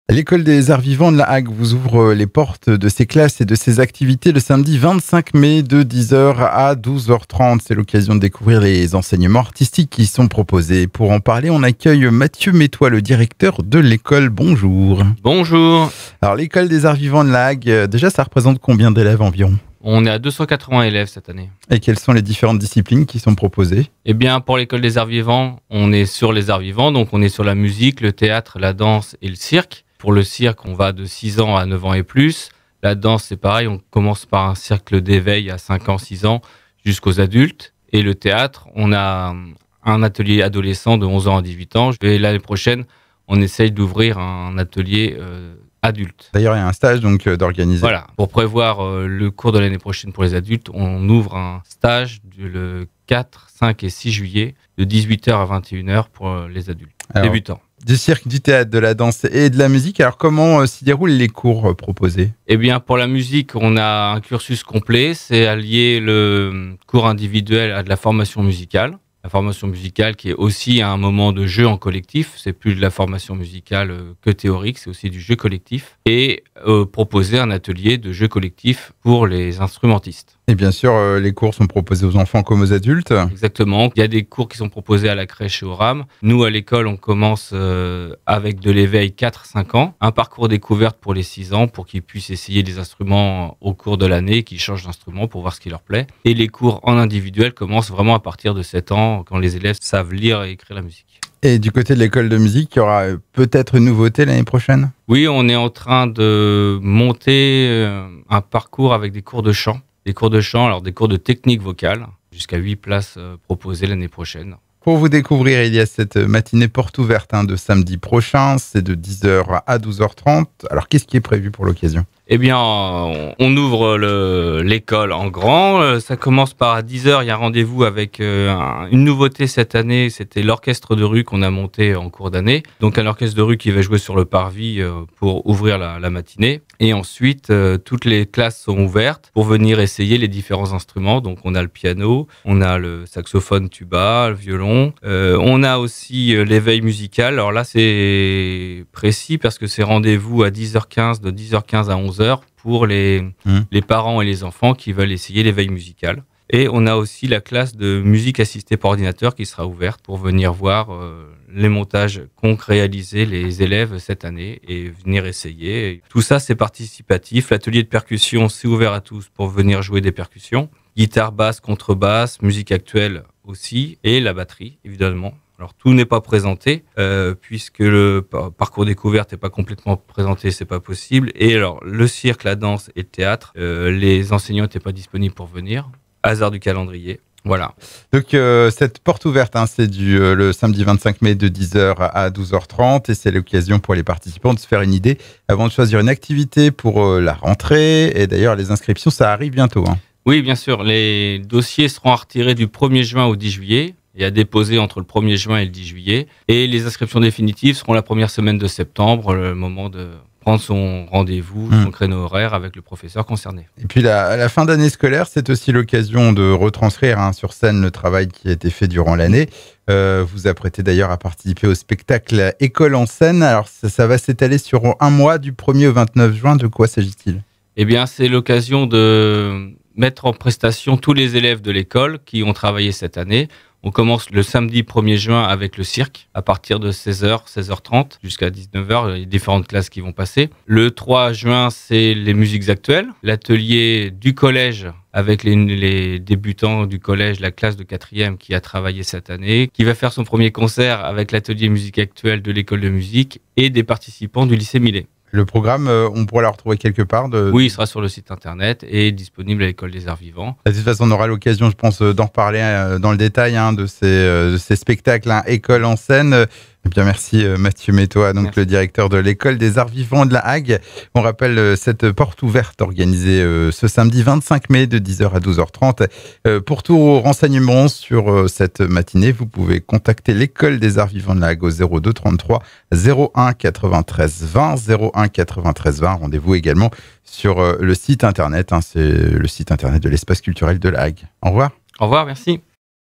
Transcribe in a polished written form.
L'école des arts vivants de la Hague vous ouvre les portes de ses classes et de ses activités le samedi 25 mai de 10h à 12h30. C'est l'occasion de découvrir les enseignements artistiques qui sont proposés. Pour en parler, on accueille Mathieu Métois, le directeur de l'école. Bonjour. Bonjour. Alors, l'école des arts vivants de la Hague, déjà, ça représente combien d'élèves environ ? On est à 280 élèves cette année. Et quelles sont les différentes disciplines qui sont proposées ? Eh bien, pour l'école des arts vivants, on est sur les arts vivants, donc on est sur la musique, le théâtre, la danse et le cirque. Pour le cirque, on va de 6 ans à 9 ans et plus. La danse, c'est pareil, on commence par un cercle d'éveil à 5 ans, 6 ans, jusqu'aux adultes. Et le théâtre, on a un atelier adolescent de 11 ans à 18 ans. Et l'année prochaine, on essaye d'ouvrir un atelier adulte. D'ailleurs, il y a un stage d'organiser. Voilà, pour prévoir le cours de l'année prochaine pour les adultes, on ouvre un stage le 4, 5 et 6 juillet de 18h à 21h pour les adultes débutants. Du cirque, du théâtre, de la danse et de la musique. Alors, comment s'y déroulent les cours proposés ? Eh bien, pour la musique, on a un cursus complet. C'est allier le cours individuel à de la formation musicale. La formation musicale qui est aussi un moment de jeu en collectif. C'est plus de la formation musicale que théorique, c'est aussi du jeu collectif. Et proposer un atelier de jeu collectif pour les instrumentistes. Et bien sûr, les cours sont proposés aux enfants comme aux adultes. Exactement. Il y a des cours qui sont proposés à la crèche et au RAM. Nous, à l'école, on commence avec de l'éveil 4-5 ans. Un parcours découverte pour les 6 ans pour qu'ils puissent essayer des instruments au cours de l'année, qu'ils changent d'instrument pour voir ce qui leur plaît. Et les cours en individuel commencent vraiment à partir de 7 ans, quand les élèves savent lire et écrire la musique. Et du côté de l'école de musique, il y aura peut-être une nouveauté l'année prochaine ? Oui, on est en train de monter un parcours avec des cours de chant. Des cours de chant, alors des cours de technique vocale, jusqu'à 8 places proposées l'année prochaine. Pour vous découvrir, il y a cette matinée porte ouverte de samedi prochain, c'est de 10h à 12h30. Alors, qu'est-ce qui est prévu pour l'occasion ? Eh bien, on ouvre l'école en grand. Ça commence par 10h, il y a rendez-vous avec une nouveauté cette année, c'était l'orchestre de rue qu'on a monté en cours d'année. Donc un orchestre de rue qui va jouer sur le parvis pour ouvrir la matinée. Et ensuite, toutes les classes sont ouvertes pour venir essayer les différents instruments. Donc on a le piano, on a le saxophone tuba, le violon. On a aussi l'éveil musical. Alors là, c'est précis parce que c'est rendez-vous à 10h15, de 10h15 à 11h pour les parents et les enfants qui veulent essayer l'éveil musical. Et on a aussi la classe de musique assistée par ordinateur qui sera ouverte pour venir voir les montages qu'ont réalisés les élèves cette année et venir essayer. Tout ça, c'est participatif. L'atelier de percussion, c'est ouvert à tous pour venir jouer des percussions. Guitare, basse, contrebasse, musique actuelle aussi et la batterie, évidemment. Alors tout n'est pas présenté puisque le parcours découverte n'est pas complètement présenté, c'est pas possible. Et alors le cirque, la danse et le théâtre, les enseignants n'étaient pas disponibles pour venir. Hasard du calendrier, voilà. Donc cette porte ouverte, c'est le samedi 25 mai de 10h à 12h30 et c'est l'occasion pour les participants de se faire une idée avant de choisir une activité pour la rentrée. Et d'ailleurs les inscriptions, ça arrive bientôt. Oui, bien sûr. Les dossiers seront à retirer du 1er juin au 10 juillet. Et à déposer entre le 1er juin et le 10 juillet. Et les inscriptions définitives seront la première semaine de septembre, le moment de prendre son rendez-vous, son créneau horaire avec le professeur concerné. Et puis la fin d'année scolaire, c'est aussi l'occasion de retranscrire sur scène le travail qui a été fait durant l'année. Vous apprêtez d'ailleurs à participer au spectacle École en scène. Alors ça va s'étaler sur un mois du 1er au 29 juin. De quoi s'agit-il ? Eh bien, c'est l'occasion de mettre en prestation tous les élèves de l'école qui ont travaillé cette année. On commence le samedi 1er juin avec le cirque, à partir de 16h, 16h30 jusqu'à 19h, il y a différentes classes qui vont passer. Le 3 juin, c'est les musiques actuelles, l'atelier du collège avec les débutants du collège, la classe de 4e qui a travaillé cette année, qui va faire son premier concert avec l'atelier musique actuelle de l'école de musique et des participants du lycée Millet. Le programme, on pourra le retrouver quelque part Oui, il sera sur le site internet et disponible à l'École des Arts Vivants. De toute façon, on aura l'occasion, je pense, d'en reparler dans le détail de ces spectacles École en scène. Eh bien, merci Mathieu Métois, donc le directeur de l'École des Arts Vivants de la Hague. On rappelle cette porte ouverte organisée ce samedi 25 mai de 10h à 12h30. Pour tout renseignement sur cette matinée, vous pouvez contacter l'École des Arts Vivants de la Hague au 02 33 01 93 20 01 93 20. Rendez-vous également sur le site internet. C'est le site internet de l'espace culturel de la Hague. Au revoir. Au revoir, merci.